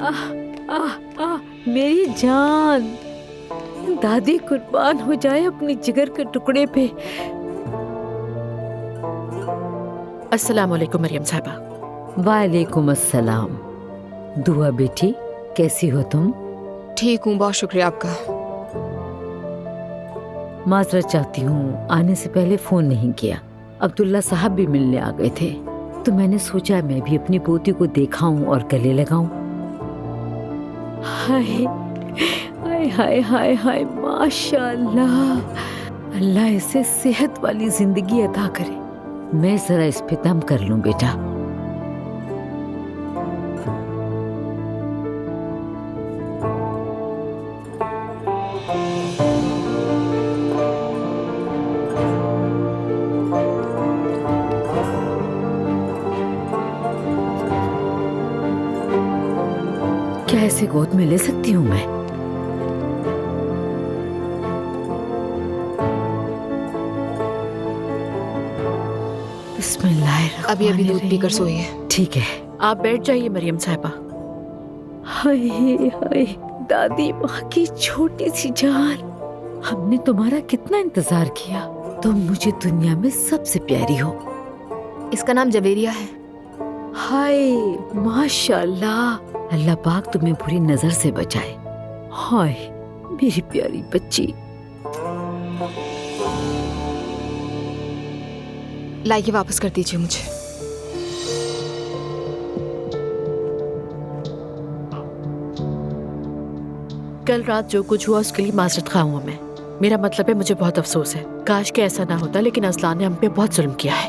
आह, आह, आह, मेरी जान, दादी कुर्बान हो जाए अपनी जिगर के टुकड़े पे। अस्सलाम वालेकुम मरियम साहिबा। वालेकुम अस्सलाम। दुआ बेटी, कैसी हो तुम? ठीक हूँ, बहुत शुक्रिया आपका। माजरत चाहती हूँ, आने से पहले फोन नहीं किया। अब्दुल्ला साहब भी मिलने आ गए थे, तो मैंने सोचा मैं भी अपनी पोती को दिखाऊं और गले लगाऊं। हाय हाय हाय हाय हाय, माशाअल्लाह, अल्लाह इसे सेहत वाली जिंदगी अता करे। मैं जरा इस पे दम कर लूं बेटा। क्या ऐसे गोद में ले सकती हूँ मैं? अभी अभी दूध पीकर सोई है। ठीक है। आप बैठ जाइए मरियम साहिबा। हाय हाय, दादी माँ की छोटी सी जान, हमने तुम्हारा कितना इंतजार किया। तुम मुझे दुनिया में सबसे प्यारी हो। इसका नाम जवेरिया है। हाय माशाल्लाह, अल्लाह पाक तुम्हें बुरी नजर से बचाए। हाय मेरी प्यारी बच्ची। लाइए वापस कर दीजिए मुझे। कल रात जो कुछ हुआ उसके लिए माजरत खा हूँ मैं। मेरा मतलब है, मुझे बहुत अफसोस है। काश के ऐसा ना होता, लेकिन असलान ने हम पे बहुत जुल्म किया है।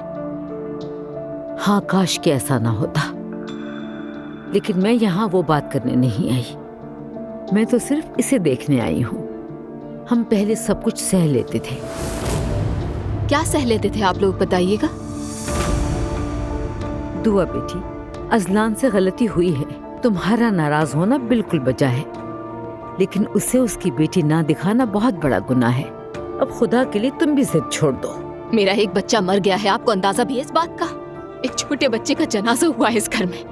हाँ, काश के ऐसा ना होता, लेकिन मैं यहाँ वो बात करने नहीं आई। मैं तो सिर्फ इसे देखने आई हूँ। हम पहले सब कुछ सह लेते थे। क्या सह लेते थे आप लोग, बताइएगा। दुआ बेटी, अजलान से गलती हुई है। तुम्हारा नाराज होना बिल्कुल बजा है, लेकिन उसे उसकी बेटी ना दिखाना बहुत बड़ा गुनाह है। अब खुदा के लिए तुम भी जिद छोड़ दो। मेरा एक बच्चा मर गया है, आपको अंदाजा भी है इस बात का? एक छोटे बच्चे का जनाजा हुआ है इस घर में।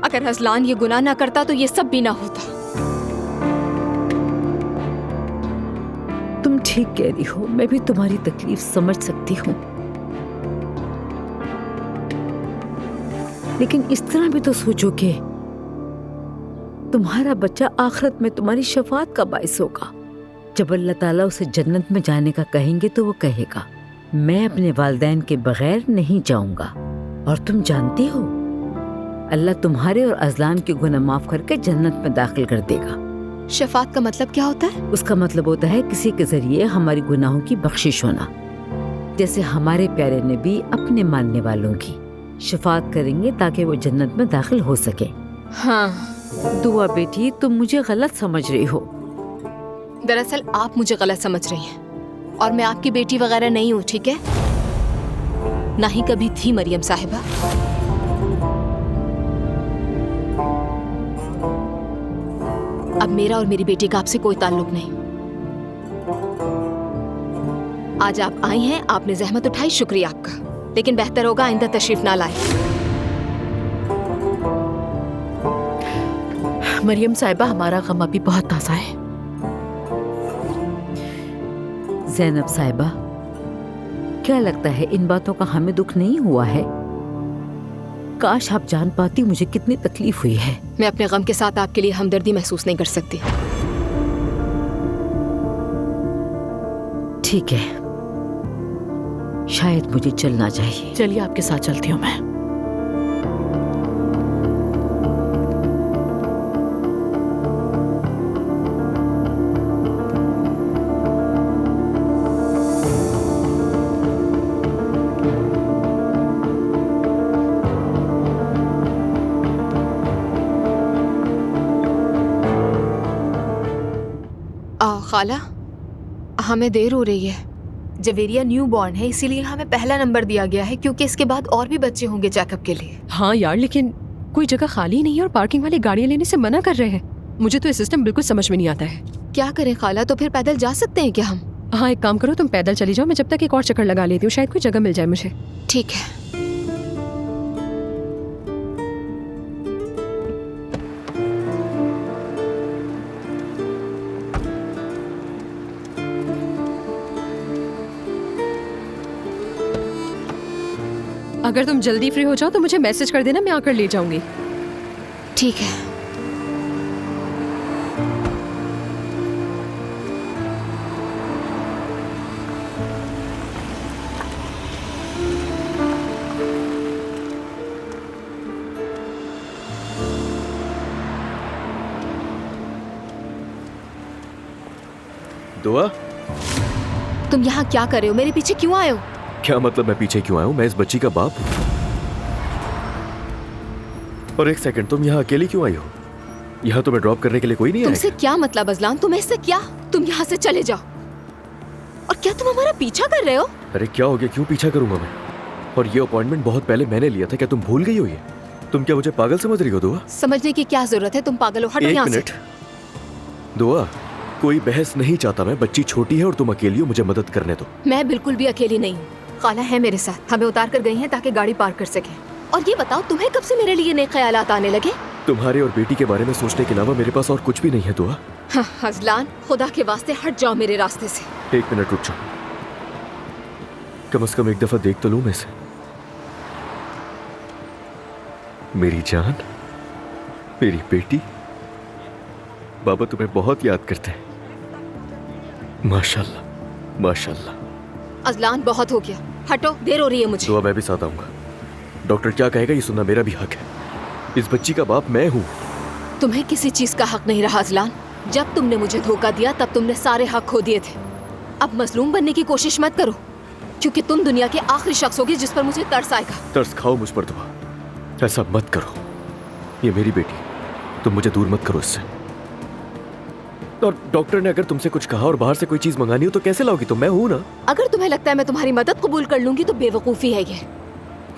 अगर अजलान ये गुनाह ना करता तो ये सब भी ना होता। तुम ठीक कह रही हो, मैं भी तुम्हारी तकलीफ समझ सकती हूँ, लेकिन इस तरह भी तो सोचो कि तुम्हारा बच्चा आखिरत में तुम्हारी शफाअत का बाइस होगा। जब अल्लाह ताला उसे जन्नत में जाने का कहेंगे तो वो कहेगा, मैं अपने वालिदैन के बगैर नहीं जाऊंगा। और तुम जानती हो, अल्लाह तुम्हारे और अजलान के गुनाह माफ करके जन्नत में दाखिल कर देगा। शफाअत का मतलब क्या होता है? उसका मतलब होता है किसी के जरिए हमारी गुनाहों की बख्शिश होना। जैसे हमारे प्यारे नबी अपने मानने वालों की शफाअत करेंगे ताकि वो जन्नत में दाखिल हो सके। हाँ। दुआ बेटी, तुम मुझे गलत समझ रही हो। दरअसल आप मुझे गलत समझ रही हैं, और मैं आपकी बेटी वगैरह नहीं हूँ, ठीक है? ना ही कभी थी मरियम साहिबा। अब मेरा और मेरी बेटी का आपसे कोई ताल्लुक नहीं। आज आप आई हैं, आपने जहमत उठाई, शुक्रिया आपका, लेकिन बेहतर होगा आइंदा तशरीफ ना लाए। मरियम साहिबा, हमारा गम अभी बहुत ताज़ा है। ज़ैनब साहिबा, क्या लगता है इन बातों का हमें दुख नहीं हुआ है? काश आप जान पाती मुझे कितनी तकलीफ हुई है। मैं अपने गम के साथ आपके लिए हमदर्दी महसूस नहीं कर सकती। ठीक है, शायद मुझे चलना चाहिए। चलिए, आपके साथ चलती हूँ मैं। खाला, हमें देर हो रही है। जवेरिया न्यू बॉर्न है, इसीलिए हमें पहला नंबर दिया गया है, क्योंकि इसके बाद और भी बच्चे होंगे चेकअप के लिए। हाँ यार, लेकिन कोई जगह खाली नहीं है और पार्किंग वाली गाड़ियाँ लेने से मना कर रहे हैं। मुझे तो ये सिस्टम बिल्कुल समझ में नहीं आता है। क्या करें खाला, तो फिर पैदल जा सकते हैं क्या हम? हाँ, एक काम करो, तुम पैदल चली जाओ, मैं जब तक एक और चक्कर लगा लेती हूँ, शायद कोई जगह मिल जाए मुझे। ठीक है। अगर तुम जल्दी फ्री हो जाओ तो मुझे मैसेज कर देना, मैं आकर ले जाऊंगी। ठीक है। दुआ, तुम यहाँ क्या कर रहे हो? मेरे पीछे क्यों आए हो? क्या मतलब मैं पीछे क्यों आया हूँ? मैं इस बच्ची का बाप हूँ। और एक सेकंड, तुम यहाँ अकेली क्यों आई हो? यहाँ तुम्हें ड्रॉप करने के लिए कोई नहीं तुमसे आएगा? क्या मतलब अजलान? तुम्हें इससे क्या? तुम यहाँ से चले जाओ। और क्या तुम हमारा पीछा कर रहे हो? अरे क्या हो गया, क्यों पीछा करूंगा मैं? और ये अपॉइंटमेंट बहुत पहले मैंने लिया था, क्या तुम भूल गई हो ये? तुम क्या मुझे पागल समझ रही हो दुआ? समझने की क्या जरूरत है? तुम पागल हो, हटो एक यहाँ से। मिनट दुआ, कोई बहस नहीं चाहता मैं। बच्ची छोटी है और तुम अकेली हो, मुझे मदद करने दो। मैं बिल्कुल भी अकेली नहीं हूँ। खाला है मेरे साथ, हमें उतार कर गई हैं ताकि गाड़ी पार्क कर सके। और ये बताओ, तुम्हें कब से मेरे लिए नए ख्यालात आने लगे? तुम्हारे और बेटी के बारे में सोचने के अलावा मेरे पास और कुछ भी नहीं है दुआ। हाँ, अजलान, खुदा के वास्ते हट जाओ मेरे रास्ते से। एक मिनट रुक जाओ, कम से कम एक दफा देख तो लूं मैं इसे। मेरी जान, मेरी बेटी, बाबा तुम्हें बहुत याद करते हैं। माशाल्लाह माशाल्लाह। अजलान, बहुत हो गया, हटो, देर हो रही है मुझे। दुआ, मैं भी साथ आऊंगा। डॉक्टर क्या कहेगा ये सुनना मेरा भी हक है। इस बच्ची का बाप मैं हूँ। तुम्हें किसी चीज का हक नहीं रहा अजलान। जब तुमने मुझे धोखा दिया तब तुमने सारे हक खो दिए थे। अब मजलूम बनने की कोशिश मत करो, क्योंकि तुम दुनिया के आखिरी शख्स होगे जिस पर मुझे तरस आएगा। तरस खाओ मुझ पर दुआ, ऐसा मत करो। ये मेरी बेटी, तुम मुझे दूर मत करो इससे। और डॉक्टर ने अगर तुमसे कुछ कहा और बाहर से कोई चीज मंगानी हो तो कैसे लाओगी तुम? मैं हूं ना। अगर तुम्हें लगता है मैं तुम्हारी मदद कबूल कर लूंगी तो बेवकूफी है ये।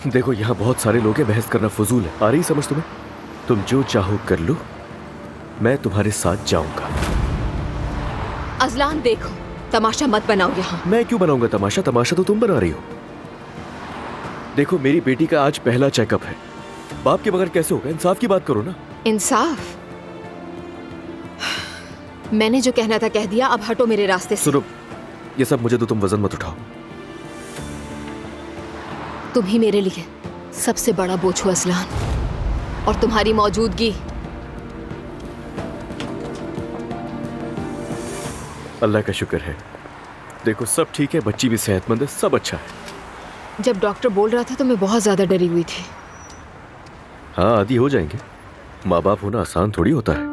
देखो, यहाँ बहुत सारे लोग हैं, बहस करना फजूल है। आ रही समझ तुम्हें? तुम जो चाहो कर लो, मैं तुम्हारे साथ जाऊंगा। अजलान देखो, तमाशा मत बनाओ यहाँ। मैं क्यों बनाऊंगा तमाशा? तमाशा तो तुम बना रही हो। देखो, मेरी बेटी का आज पहला चेकअप है। बाप के बगैर कैसे होगा? इंसाफ की बात करो ना। इंसाफ? मैंने जो कहना था कह दिया, अब हटो मेरे रास्ते से। सुनो, ये सब मुझे तो तुम वजन मत उठाओ। तुम ही मेरे लिए सबसे बड़ा बोझ हो अजलान, और तुम्हारी मौजूदगी। अल्लाह का शुक्र है, देखो सब ठीक है, बच्ची भी सेहतमंद है, सब अच्छा है। जब डॉक्टर बोल रहा था तो मैं बहुत ज्यादा डरी हुई थी। हाँ, आदी हो जाएंगे। माँ बाप होना आसान थोड़ी होता है।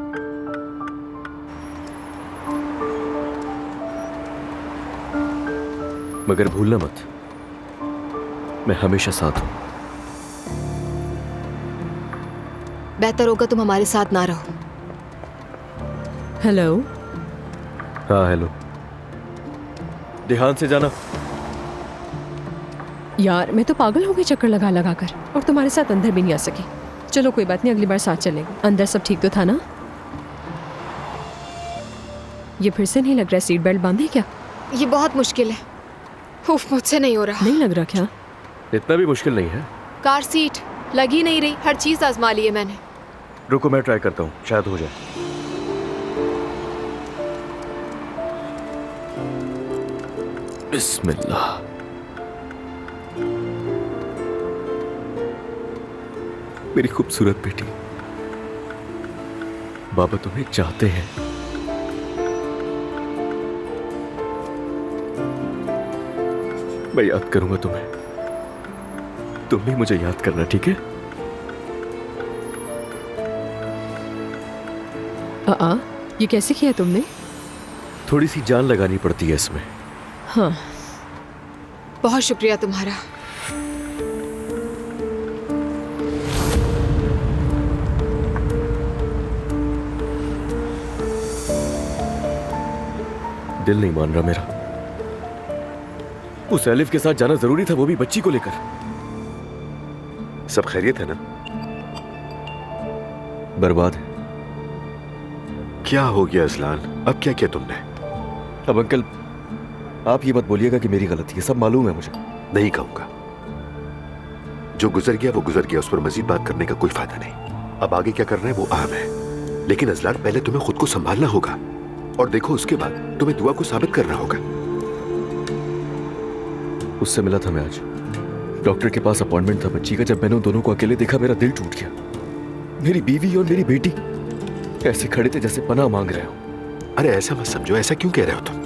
मगर भूलना मत, मैं हमेशा साथ हूं। बेहतर होगा तुम हमारे साथ ना रहो। हेलो। हाँ हेलो। ध्यान से जाना। यार, मैं तो पागल हो गई चक्कर लगा लगा कर, और तुम्हारे साथ अंदर भी नहीं आ सकी। चलो कोई बात नहीं, अगली बार साथ चलेंगे। अंदर सब ठीक तो था ना? ये फिर से नहीं लग रहा है सीट बेल्ट बांधे क्या? ये बहुत मुश्किल है। उफ, मुझसे नहीं हो रहा। नहीं लग रहा क्या? इतना भी मुश्किल नहीं है। कार सीट लगी नहीं रही, हर चीज आजमा ली है मैंने। रुको, मैं ट्राई करता हूँ, शायद हो जाए। बिस्मिल्लाह। मेरी खूबसूरत बेटी, बाबा तुम्हें चाहते हैं। मैं याद करूंगा तुम्हें, तुम भी मुझे याद करना, ठीक है? ये कैसे किया तुमने? थोड़ी सी जान लगानी पड़ती है इसमें। हाँ। बहुत शुक्रिया तुम्हारा। दिल नहीं मान रहा मेरा। उस एलिफ के साथ जाना जरूरी था, वो भी बच्ची को लेकर। सब खैरियत है ना? बर्बाद है। क्या हो गया अजलान? अब क्या किया तुमने? अब अंकल, आप ये मत बोलिएगा कि मेरी गलती है, सब मालूम है मुझे। नहीं कहूंगा। जो गुजर गया वो गुजर गया, उस पर मजीद बात करने का कोई फायदा नहीं। अब आगे क्या करना है वो अहम है। लेकिन अजलान, पहले तुम्हें खुद को संभालना होगा, और देखो उसके बाद तुम्हें दुआ को साबित करना होगा। उससे मिला था मैं आज, डॉक्टर के पास अपॉइंटमेंट था बच्ची का। जब मैंने उन दोनों को अकेले देखा मेरा दिल टूट गया। मेरी बीवी और मेरी बेटी ऐसे खड़े थे जैसे पनाह मांग रहे हो। अरे ऐसा मत समझो, ऐसा क्यों कह रहे हो तुम?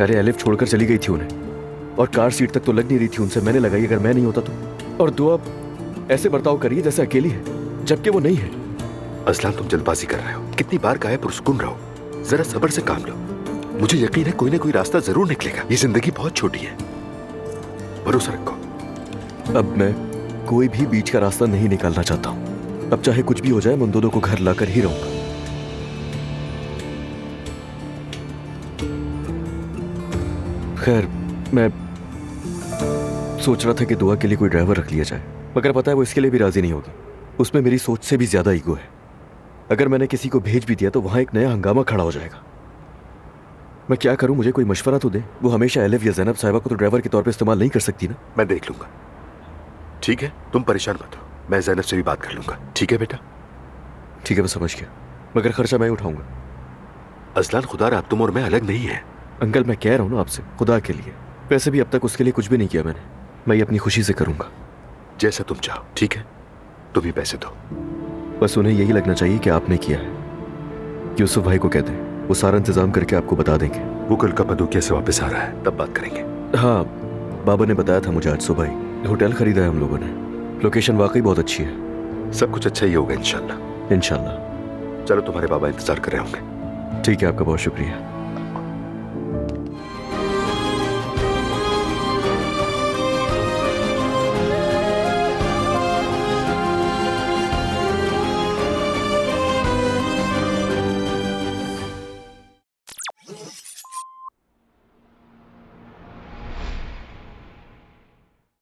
अरे एलिफ छोड़कर चली गई थी उन्हें और कार सीट तक तो लग नहीं रही थी उनसे। मैंने लगाई अगर मैं नहीं होता तो। और दुआ ऐसे बर्ताव करिए जैसे अकेली है जबकि वो नहीं है। असलान तुम जल्दबाजी कर रहे हो। कितनी बार कहा है पुरसुकून रहो, जरा सब्र से काम लो। मुझे यकीन है कोई ना कोई रास्ता जरूर निकलेगा। ये जिंदगी बहुत छोटी है, भरोसा रखो। अब मैं कोई भी बीच का रास्ता नहीं निकालना चाहता हूं। अब चाहे कुछ भी हो जाए मैं उन दोनों को घर लाकर ही रहूंगा। खैर मैं सोच रहा था कि दुआ के लिए कोई ड्राइवर रख लिया जाए, मगर पता है वो इसके लिए भी राजी नहीं होगी। उसमें मेरी सोच से भी ज्यादा ईगो है। अगर मैंने किसी को भेज भी दिया तो वहां एक नया हंगामा खड़ा हो जाएगा। मैं क्या करूं, मुझे कोई मशवरा तो दे। वो हमेशा एलिफ या ज़ैनब साहिबा को तो ड्राइवर के तौर पे इस्तेमाल नहीं कर सकती ना। मैं देख लूंगा, ठीक है? तुम परेशान मत हो, मैं ज़ैनब से भी बात कर लूंगा। ठीक है बेटा? ठीक है मैं समझ गया, मगर खर्चा मैं उठाऊंगा। असलान खुदा रहा तुम और मैं अलग नहीं है। अंकल मैं कह रहा हूँ ना आपसे, खुदा के लिए। वैसे भी अब तक उसके लिए कुछ भी नहीं किया मैंने। मैं ये अपनी खुशी से करूंगा। जैसा तुम चाहो, ठीक है? तुम ही पैसे दो। बस उन्हें यही लगना चाहिए कि आपने किया है। यूसुफ भाई को कह दें, वो सारा इंतजाम करके आपको बता देंगे। वो कल का बंदूकिया से वापस आ रहा है, तब बात करेंगे। हाँ बाबा ने बताया था मुझे आज सुबह ही। होटल खरीदा है हम लोगों ने। लोकेशन वाकई बहुत अच्छी है। सब कुछ अच्छा ही होगा इंशाल्लाह। इंशाल्लाह। चलो तुम्हारे बाबा इंतजार कर रहे होंगे। ठीक है, आपका बहुत शुक्रिया।